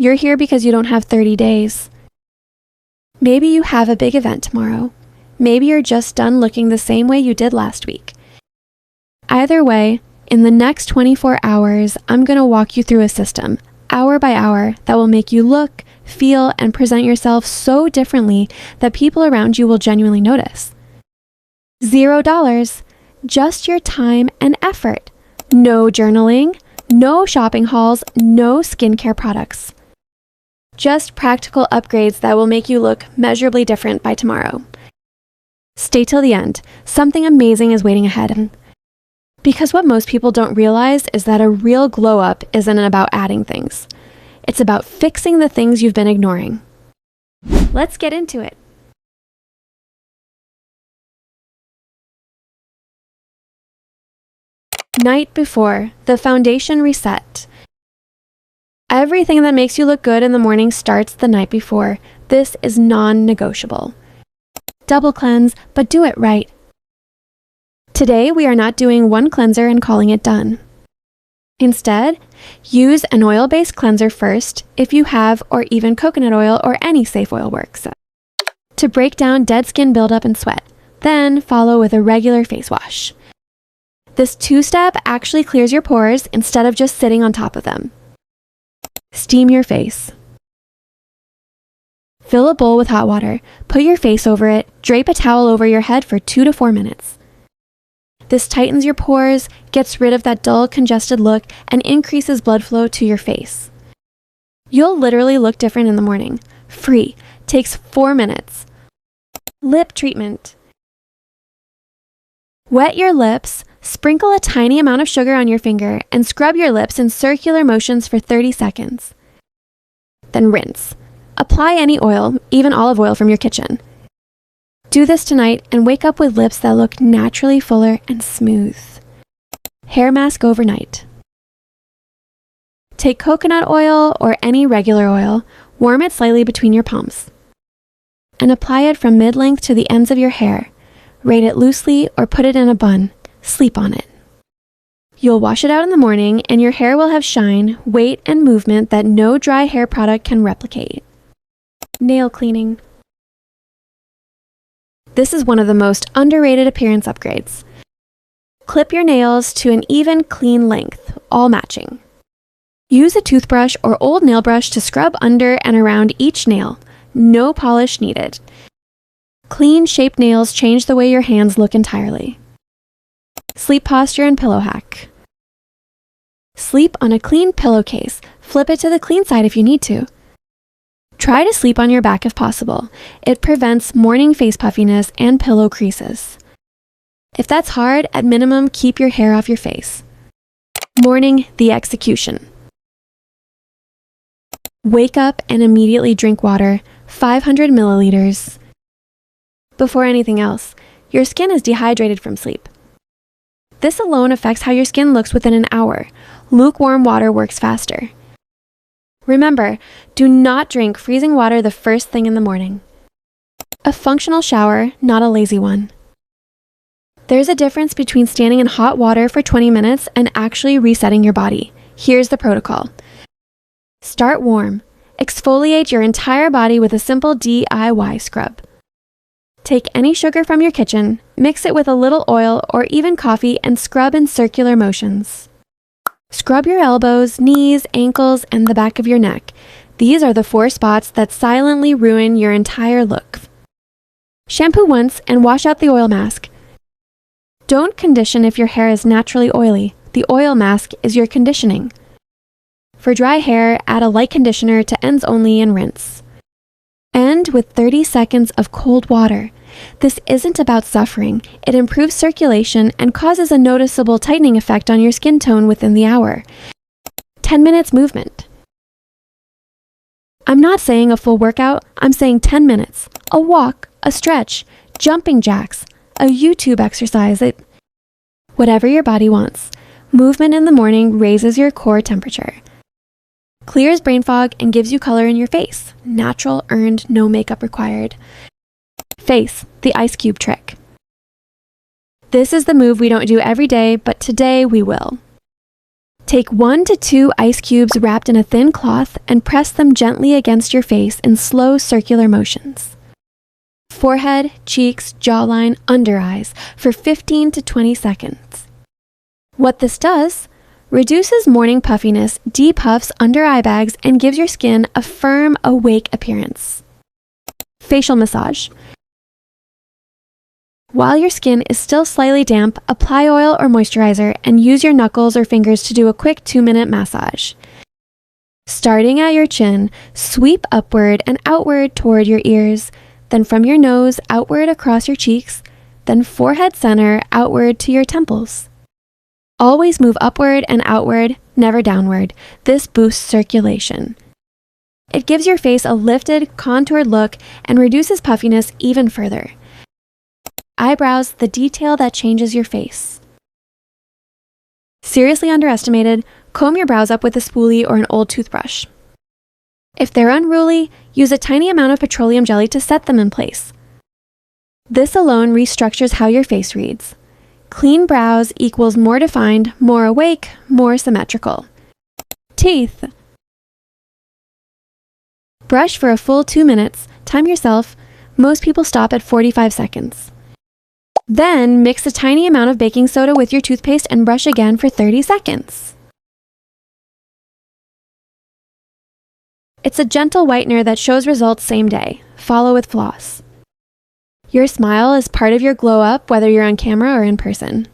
You're here because you don't have 30 days. Maybe you have a big event tomorrow. Maybe you're just done looking the same way you did last week. Either way, in the next 24 hours, I'm going to walk you through a system, hour by hour, that will make you look, feel, and present yourself so differently that people around you will genuinely notice. $0, just your time and effort. No journaling, no shopping hauls, no skincare products. Just practical upgrades that will make you look measurably different by tomorrow. Stay till the end. Something amazing is waiting ahead. Because what most people don't realize is that a real glow up isn't about adding things. It's about fixing the things you've been ignoring. Let's get into it. Night before, the foundation reset. Everything that makes you look good in the morning starts the night before. This is non-negotiable. Double cleanse, but do it right. Today, we are not doing one cleanser and calling it done. Instead, use an oil-based cleanser first if you have, or even coconut oil or any safe oil works, to break down dead skin buildup and sweat. Then follow with a regular face wash. This two-step actually clears your pores instead of just sitting on top of them. Steam your face. Fill a bowl with hot water, put your face over it, drape a towel over your head for 2 to 4 minutes. This tightens your pores, gets rid of that dull, congested look, and increases blood flow to your face. You'll literally look different in the morning. Free. Takes 4 minutes. Lip treatment. Wet your lips, sprinkle a tiny amount of sugar on your finger, and scrub your lips in circular motions for 30 seconds. Then rinse. Apply any oil, even olive oil from your kitchen. Do this tonight and wake up with lips that look naturally fuller and smooth. Hair mask overnight. Take coconut oil or any regular oil, warm it slightly between your palms, and apply it from mid-length to the ends of your hair. Braid it loosely or put it in a bun. Sleep on it. You'll wash it out in the morning and your hair will have shine, weight, and movement that no dry hair product can replicate. Nail cleaning. This is one of the most underrated appearance upgrades. Clip your nails to an even, clean length, all matching. Use a toothbrush or old nail brush to scrub under and around each nail. No polish needed. Clean, shaped nails change the way your hands look entirely. Sleep posture and pillow hack. Sleep on a clean pillowcase. Flip it to the clean side if you need to. Try to sleep on your back if possible. It prevents morning face puffiness and pillow creases. If that's hard, at minimum, keep your hair off your face. Morning, the execution. Wake up and immediately drink water, 500 milliliters. Before anything else, your skin is dehydrated from sleep. This alone affects how your skin looks within an hour. Lukewarm water works faster. Remember, do not drink freezing water the first thing in the morning. A functional shower, not a lazy one. There's a difference between standing in hot water for 20 minutes and actually resetting your body. Here's the protocol. Start warm. Exfoliate your entire body with a simple DIY scrub. Take any sugar from your kitchen, mix it with a little oil or even coffee, and scrub in circular motions. Scrub your elbows, knees, ankles, and the back of your neck. These are the 4 spots that silently ruin your entire look. Shampoo once and wash out the oil mask. Don't condition if your hair is naturally oily. The oil mask is your conditioning. For dry hair, add a light conditioner to ends only and rinse. End with 30 seconds of cold water. This isn't about suffering. It improves circulation and causes a noticeable tightening effect on your skin tone within the hour. 10 minutes movement. I'm not saying a full workout, I'm saying 10 minutes. A walk, a stretch, jumping jacks, a YouTube exercise, whatever your body wants. Movement in the morning raises your core temperature, clears brain fog, and gives you color in your face. Natural, earned, no makeup required. Face, the ice cube trick. This is the move we don't do every day, but today we will. Take 1 to 2 ice cubes wrapped in a thin cloth and press them gently against your face in slow circular motions. Forehead, cheeks, jawline, under eyes for 15 to 20 seconds. What this does, reduces morning puffiness, depuffs under eye bags, and gives your skin a firm, awake appearance. Facial massage. While your skin is still slightly damp, apply oil or moisturizer and use your knuckles or fingers to do a quick 2-minute massage. Starting at your chin, sweep upward and outward toward your ears, then from your nose outward across your cheeks, then forehead center outward to your temples. Always move upward and outward, never downward. This boosts circulation. It gives your face a lifted, contoured look and reduces puffiness even further. Eyebrows, the detail that changes your face. Seriously underestimated, comb your brows up with a spoolie or an old toothbrush. If they're unruly, use a tiny amount of petroleum jelly to set them in place. This alone restructures how your face reads. Clean brows equals more defined, more awake, more symmetrical. Teeth. Brush for a full 2 minutes, time yourself. Most people stop at 45 seconds. Then mix a tiny amount of baking soda with your toothpaste and brush again for 30 seconds. It's a gentle whitener that shows results same day. Follow with floss. Your smile is part of your glow up, whether you're on camera or in person.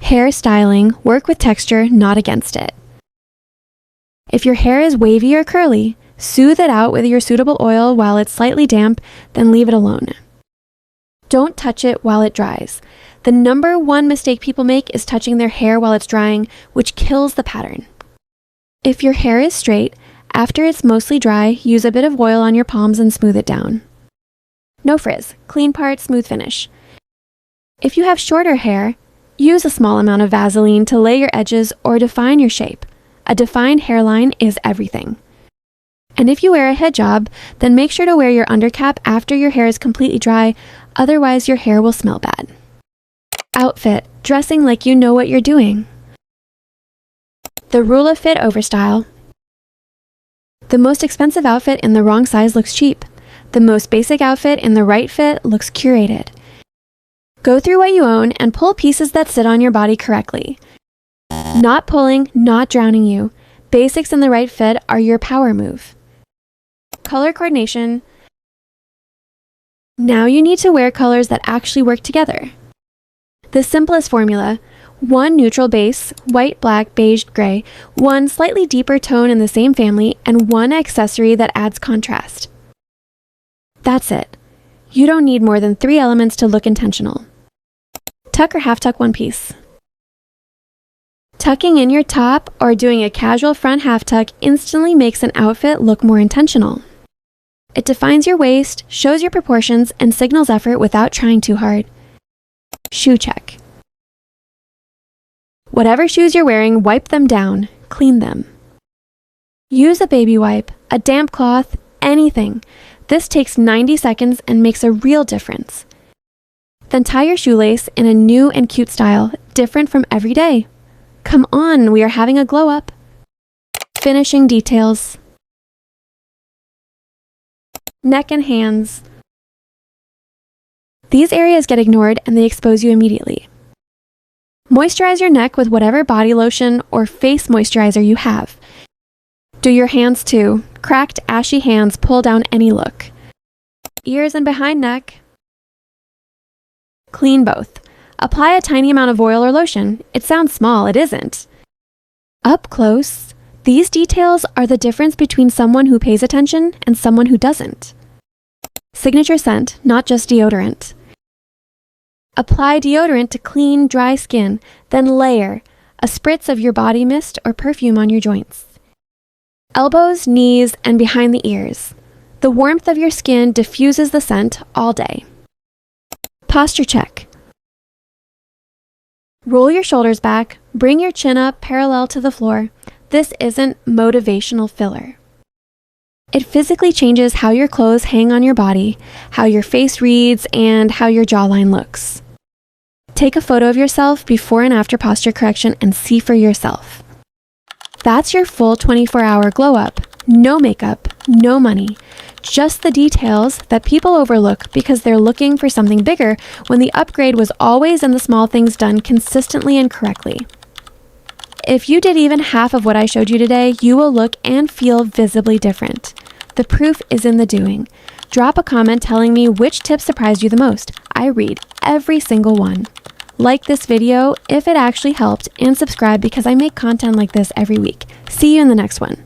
Hair styling, work with texture, not against it. If your hair is wavy or curly, soothe it out with your suitable oil while it's slightly damp, then leave it alone. Don't touch it while it dries. The number one mistake people make is touching their hair while it's drying, which kills the pattern. If your hair is straight, after it's mostly dry, use a bit of oil on your palms and smooth it down. No frizz, clean part, smooth finish. If you have shorter hair, use a small amount of Vaseline to lay your edges or define your shape. A defined hairline is everything. And if you wear a hijab, then make sure to wear your undercap after your hair is completely dry, otherwise your hair will smell bad. Outfit, dressing like you know what you're doing. The rule of fit over style. The most expensive outfit in the wrong size looks cheap. The most basic outfit in the right fit looks curated. Go through what you own and pull pieces that sit on your body correctly. Not pulling, not drowning you. Basics in the right fit are your power move. Color coordination. Now you need to wear colors that actually work together. The simplest formula: 1 neutral base, white, black, beige, gray, 1 slightly deeper tone in the same family, and 1 accessory that adds contrast. That's it. You don't need more than 3 elements to look intentional. Tuck or half tuck one piece. Tucking in your top or doing a casual front half tuck instantly makes an outfit look more intentional. It defines your waist, shows your proportions, and signals effort without trying too hard. Shoe check. Whatever shoes you're wearing, wipe them down, clean them. Use a baby wipe, a damp cloth, anything. This takes 90 seconds and makes a real difference. Then tie your shoelace in a new and cute style, different from every day. Come on, we are having a glow up. Finishing details. Neck and hands. These areas get ignored and they expose you immediately. Moisturize your neck with whatever body lotion or face moisturizer you have. Do your hands too. Cracked, ashy hands pull down any look. Ears and behind neck. Clean both. Apply a tiny amount of oil or lotion. It sounds small, it isn't. Up close, these details are the difference between someone who pays attention and someone who doesn't. Signature scent, not just deodorant. Apply deodorant to clean, dry skin, then layer a spritz of your body mist or perfume on your joints. Elbows, knees, and behind the ears. The warmth of your skin diffuses the scent all day. Posture check. Roll your shoulders back, bring your chin up parallel to the floor. This isn't motivational filler. It physically changes how your clothes hang on your body, how your face reads, and how your jawline looks. Take a photo of yourself before and after posture correction and see for yourself. That's your full 24-hour glow up. No makeup, no money. Just the details that people overlook because they're looking for something bigger when the upgrade was always in the small things done consistently and correctly. If you did even half of what I showed you today, you will look and feel visibly different. The proof is in the doing. Drop a comment telling me which tip surprised you the most. I read every single one. Like this video if it actually helped, and subscribe because I make content like this every week. See you in the next one.